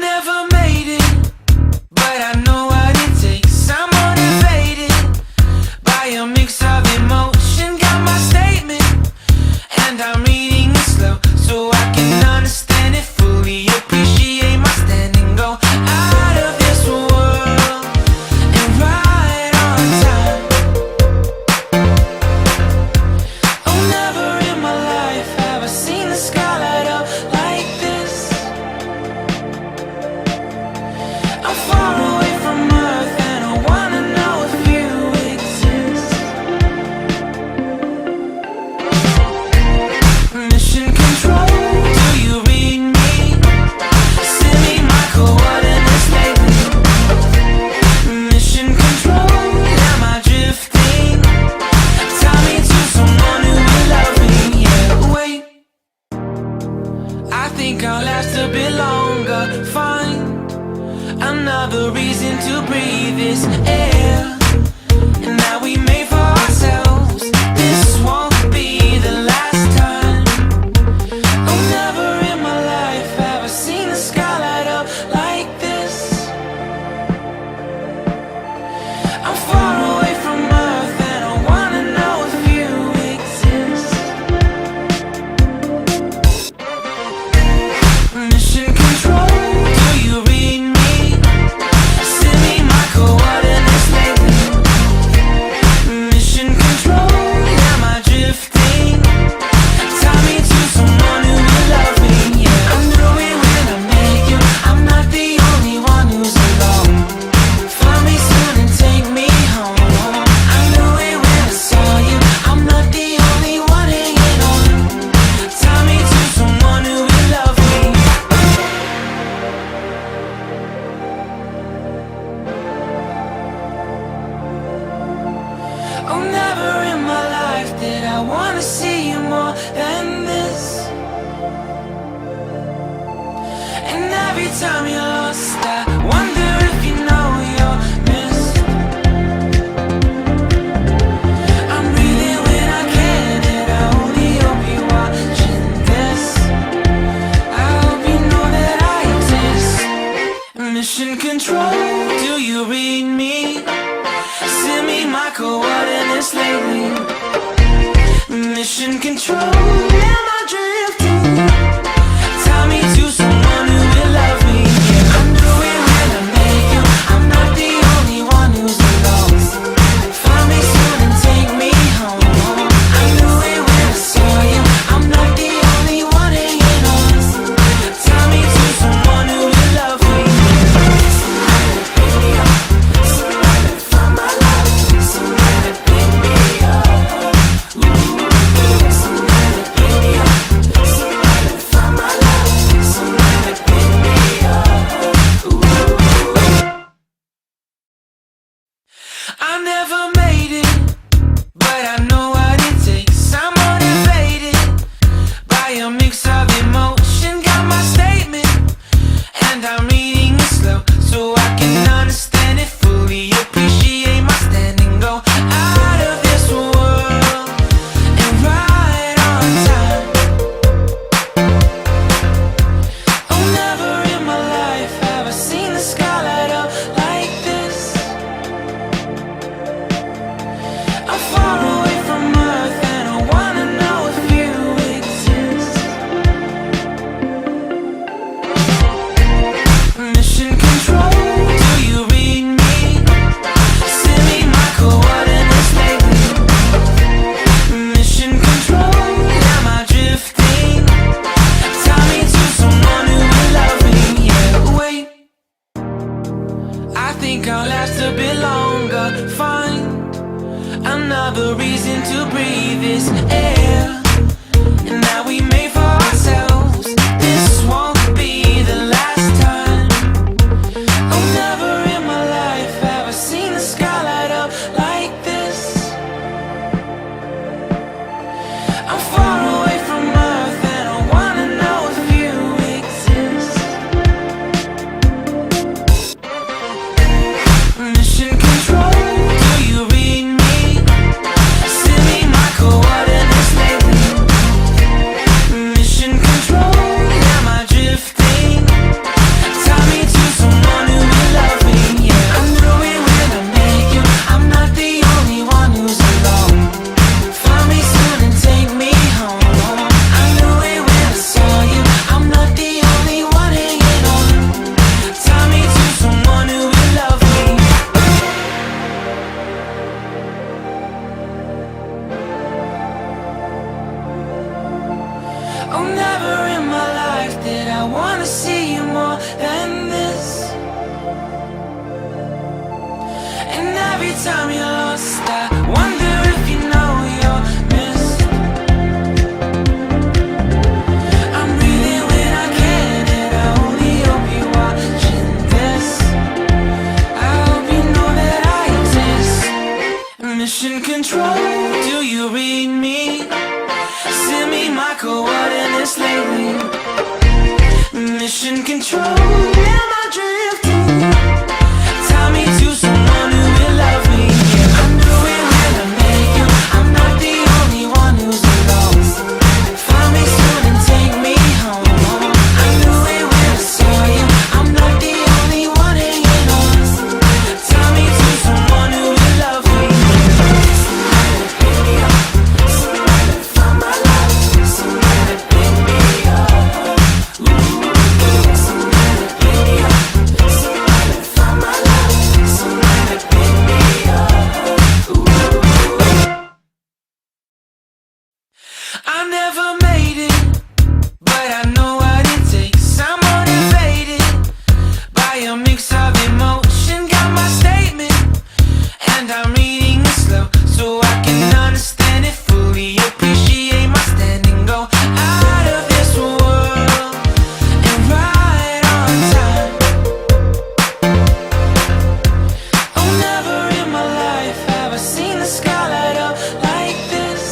never made it, but I know what it takes. I'm motivated by a mix of emotion. Got my statement, and I'm reading it slow so I can understand it fully. Appreciate my standing, go out of this world and right on time. Oh, never in my life have I seen the sky light up like this. I'm far away from Earth and I wanna know if you exist. Mission control, do you read me? Send me my coordinates lately. Mission control, am I drifting? Tie me to someone who will love me. Yeah, wait, I think I'll last a bit longer. Find another reason to breathe this air, and that we made for ourselves. This won't be the last time. Oh, never in my life have I seen the sky light up like this. I'm far away from Earth and I wanna know if you exist. Mission control, do you read me? Send me my coordinates lately. Mission control, am I drifting? Tie me to someone who will love me. Yeah, I knew it when I met you. I'm not the only one who's alone. Find me soon and take me home. I knew it when I saw you. I'm not the only one hanging on. Tie me to someone who will love me. Oh, never in my life did I wanna see you more than this. And every time you're lost, I wonder if you know you're missed. I'm breathing when I can, and I only hope you're watching this. I hope you know that I exist. Mission control, do you read me? Send me my coordinates lately. Mission control, am I drifting? Tie me to someone who will love me. Yeah, I knew it when I met you. I'm not the only one who's alone. Find me soon and take me home. I knew it when I saw you. I'm not the only one hanging on. Tie me to someone who will love me. Somebody pick me up. Somebody find my life. Somebody pick me up. Somebody pick me up. Somebody find my life. Somebody pick me up. I never made it, but I know what it takes. I'm motivated by a mix of emotion. Got my statement, and I'm reading it slow so I can understand it fully. Appreciate my standing, go out of this world and right on time. Oh, never in my life have I seen the sky light up like this. I'm far away from Earth and I wanna know if you exist. Mission control, do you read me? Send me my coordinates lately. Mission control, am I drifting? Tie me to someone who will love me. Yeah, wait, I think I'll last a bit longer. Find another reason to breathe this air, and that we made for ourselves. This won't be the last time. Oh, never in my life have I seen the sky light up like this. I'm far away from Earth and I wanna know if you exist. Mission control, do you read me? Send me my coordinates see you more than this. And every time you're lost, I wonder if you know you're missed. I'm breathing when I can, and I only hope you're watching this. I hope you know that I exist. Mission control, do you read me? Send me my coordinates lately. Mission control, am I drifting? Tie me to someone who will love me. Yeah, I'm doing well, I make you. I'm not the only one who's lost. Find me soon and take me home. I knew it when I saw you. I'm not the only one hanging on. Tie me to someone who will love me. Somebody pick me up. Somebody find my life. Somebody pick me up. Somebody pick me up. Somebody find my life. Somebody pick me up. I never made it, but I know what it takes. I'm motivated by a mix of emotion. Got my statement, and I'm reading it slow so I can understand it fully. Appreciate my standing, go out of this world and right on time. Oh, never in my life have I seen the sky light up like this.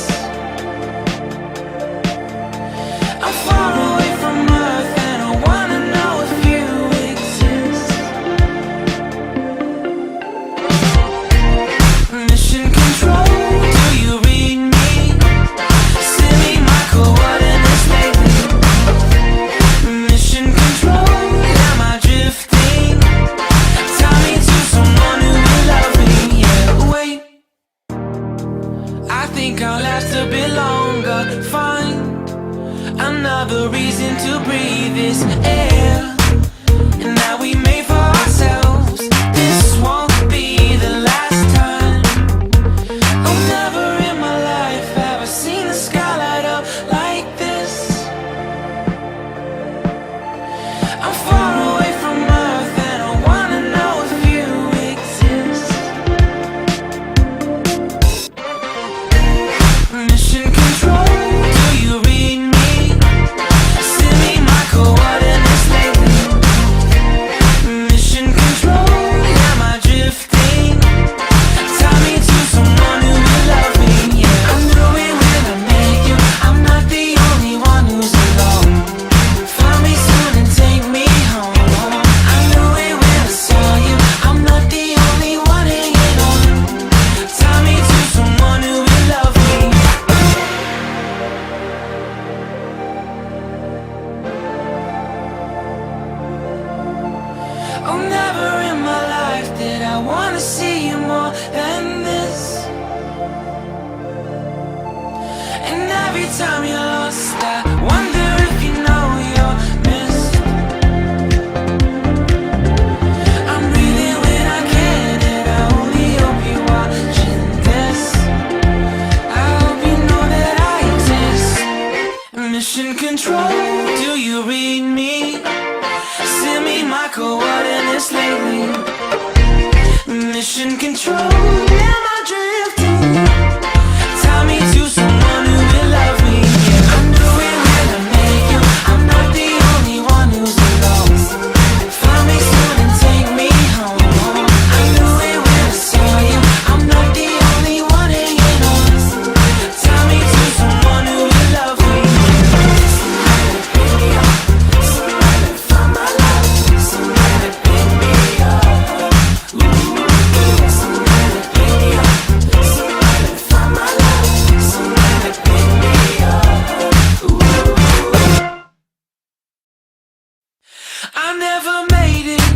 I'm far away from Earth and I wanna know if you exist. Mission control, do you read me? Send me my coordinates lately. Mission control, am I drifting? Tie me to someone who will love me. Yeah, wait, I think I'll last a bit longer. Fine, another reason to breathe this air. And that we made for ourselves. This won't be the last time. Oh, never in my life have I seen the sky light up like this. I'm far away from Earth and I wanna know if you exist. Mission control, do you read me? Send me my coordinates lately. Mission control, am I drifting? Tie me to someone who will love me. Yeah, I'm doing when I make you. I'm not the only one who's alone. Find me soon and take me home. I knew it when I saw you. I'm not the only one hanging on. Tie me to someone who will love me. Oh, never in my life did I wanna see you more than this. And every time you're lost, I wonder if you know you're missed. I'm breathing when I can, and I only hope you're watching this. I hope you know that I exist. Mission control, do you read me? Send me my coordinates lately. Mission control, am I drifting? Tie me to someone who will love me. Yeah, I'm doing well, I make you. I'm not the only one who's lost. Find me soon and take me home. I knew it when I saw you. I'm not the only one hanging on. Tie me to someone who will love me. Somebody pick me up. Somebody find my life. Somebody pick me up. Somebody pick me up. Somebody find my life. Somebody pick me up. I never made it,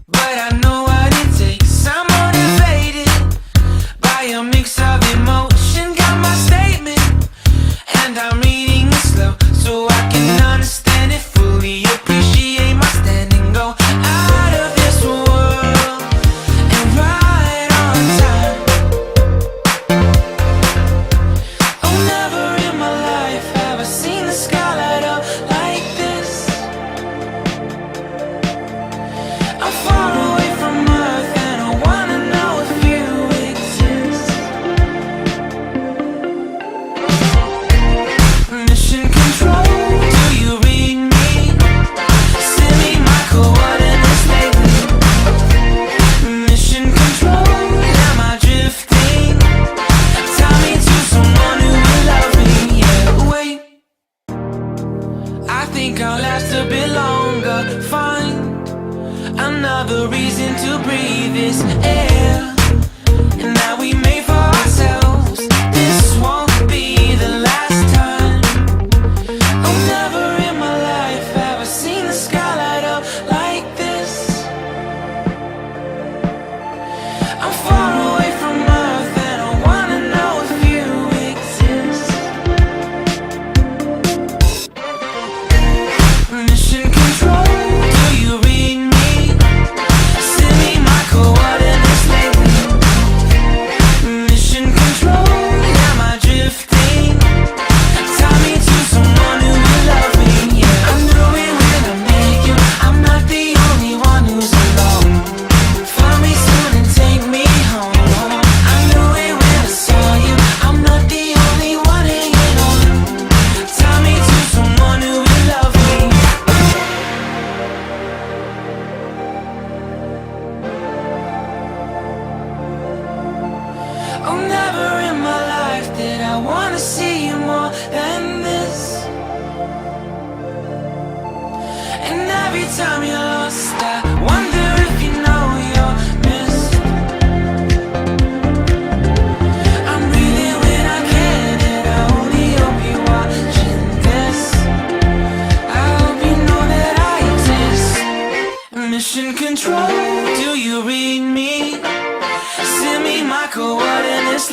but I know what it takes. I'm motivated by a mix of emotion. Got my statement, and I'm reading it slow so I can understand it fully. Appreciate my standing, go out of this world and right on time. Oh, never in my life have I seen the sky light up like this. another reason to breathe this air, and that we made for ourselves. This won't be the last time. Oh, never in my life have I seen the sky light up like this. I'm far away from Earth and I wanna know if you exist. Mission control, do you read me? Send me my coordinates lately. Mission control, am I drifting? Tie me to someone who will love me, yeah. I knew it when I met you, I'm not the only one who's alone. Find me soon and take me home. I knew it when I saw you, I'm not the only one hanging on. Tie me to someone who will love me. Oh, never in my life did I wanna see you more than this. And every time you're lost, I wonder if you know you're missed. I'm breathing when I can, and I only hope you're watching this. I hope you know that I exist. Mission control, do you read me? Send me my coordinates.